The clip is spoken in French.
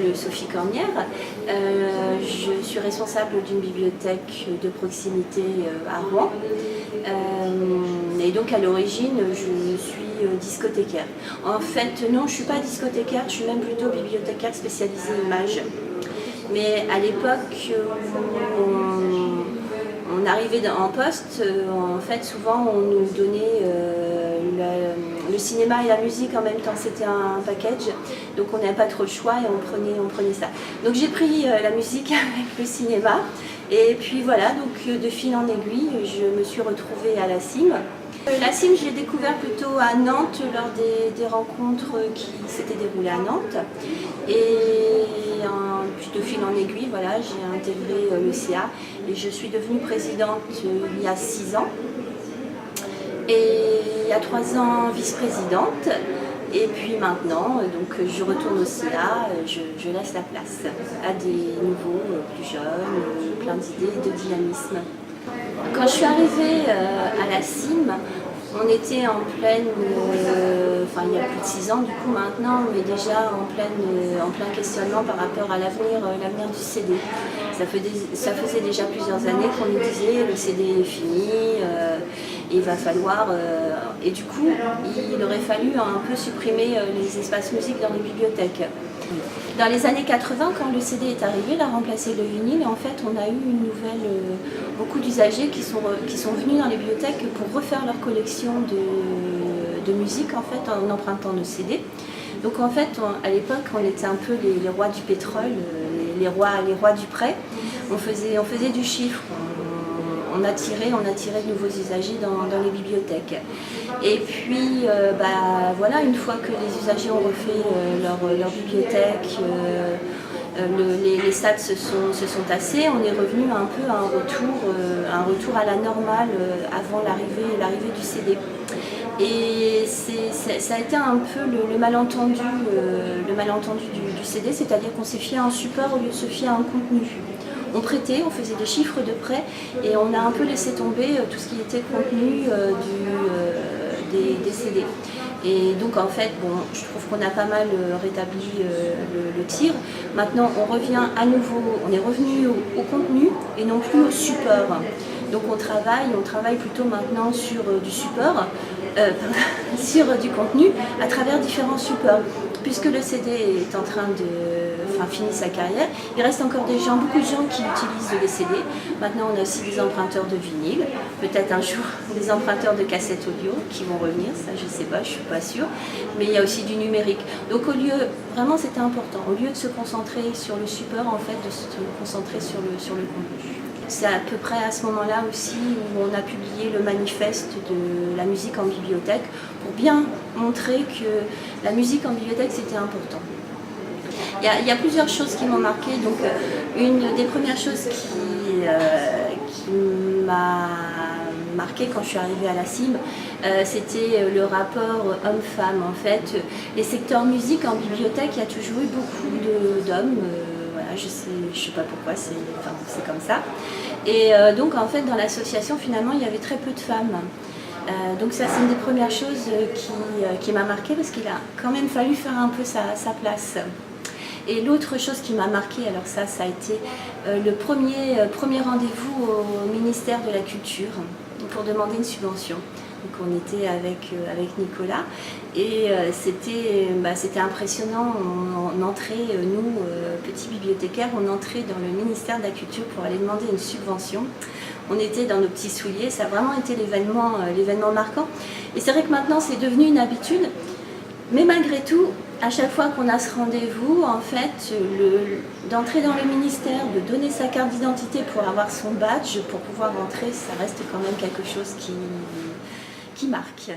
m'appelle Sophie Cornière. Je suis responsable d'une bibliothèque de proximité à Rouen. Et donc à l'origine, je suis discothécaire. En fait, non, je ne suis pas discothécaire, je suis même plutôt bibliothécaire spécialisée images. Mais à l'époque où on arrivait en poste, en fait, souvent on nous donnait le cinéma et la musique en même temps, c'était un package, donc on n'avait pas trop le choix et on prenait ça. Donc j'ai pris la musique avec le cinéma, et puis voilà, donc de fil en aiguille, je me suis retrouvée à la CIM. La CIM, je l'ai découvert plutôt à Nantes lors des rencontres qui s'étaient déroulées à Nantes. Et puis de fil en aiguille, voilà, j'ai intégré le CA et je suis devenue présidente il y a 6 ans. Et il y a 3 ans, vice-présidente. Et puis maintenant, donc, je retourne au CA, je laisse la place à des nouveaux, plus jeunes, plein d'idées et de dynamisme. Quand je suis arrivée à la CIM, on était en pleine, il y a plus de 6 ans du coup maintenant, mais déjà en plein questionnement par rapport à l'avenir du CD. Ça faisait déjà plusieurs années qu'on nous disait le CD est fini, il va falloir... et du coup, il aurait fallu un peu supprimer les espaces musiques dans les bibliothèques. Dans les années 80, quand le CD est arrivé, il a remplacé le vinyle, et en fait on a eu une nouvelle, beaucoup d'usagers qui sont venus dans les bibliothèques pour refaire leur collection de musique en fait, en empruntant nos CD. Donc en fait, à l'époque, on était un peu les rois du pétrole, les rois du prêt. On faisait du chiffre. On attirait de nouveaux usagers dans les bibliothèques. Et puis, voilà, une fois que les usagers ont refait leur bibliothèque, les stades se sont tassés, on est revenu un peu à un retour à la normale avant l'arrivée du CD. Et ça a été un peu le malentendu du CD, c'est-à-dire qu'on s'est fié à un support au lieu de se fier à un contenu. On prêtait, on faisait des chiffres de prêt et on a un peu laissé tomber tout ce qui était contenu des CD. Et donc en fait, bon, je trouve qu'on a pas mal rétabli le tir. Maintenant, on revient à nouveau, on est revenu au contenu et non plus au support. Donc on travaille plutôt maintenant sur du support, sur du contenu à travers différents supports. Puisque le CD est en train finir sa carrière, il reste encore beaucoup de gens qui utilisent les CD. Maintenant, on a aussi des emprunteurs de vinyle, peut-être un jour des emprunteurs de cassettes audio qui vont revenir, ça je ne sais pas, je ne suis pas sûre. Mais il y a aussi du numérique. Donc vraiment c'était important, au lieu de se concentrer sur le support, en fait, de se concentrer sur le contenu. C'est à peu près à ce moment-là aussi où on a publié le manifeste de la musique en bibliothèque pour bien montrer que la musique en bibliothèque c'était important. Il y a plusieurs choses qui m'ont marqué. Donc, une des premières choses qui m'a marqué quand je suis arrivée à la CIM, c'était le rapport homme-femme. En fait, les secteurs musique en bibliothèque, il y a toujours eu beaucoup d'hommes. Voilà, je sais pas pourquoi, c'est comme ça. Et donc en fait dans l'association finalement il y avait très peu de femmes. Donc ça c'est une des premières choses qui m'a marquée parce qu'il a quand même fallu faire un peu sa place. Et l'autre chose qui m'a marquée, alors ça a été le premier rendez-vous au ministère de la Culture pour demander une subvention. Donc on était avec Nicolas et c'était impressionnant. On entrait, nous, petits bibliothécaires, on entrait dans le ministère de la Culture pour aller demander une subvention. On était dans nos petits souliers, ça a vraiment été l'événement marquant. Et c'est vrai que maintenant c'est devenu une habitude, mais malgré tout, à chaque fois qu'on a ce rendez-vous, en fait, d'entrer dans le ministère, de donner sa carte d'identité pour avoir son badge, pour pouvoir rentrer, ça reste quand même quelque chose qui marque.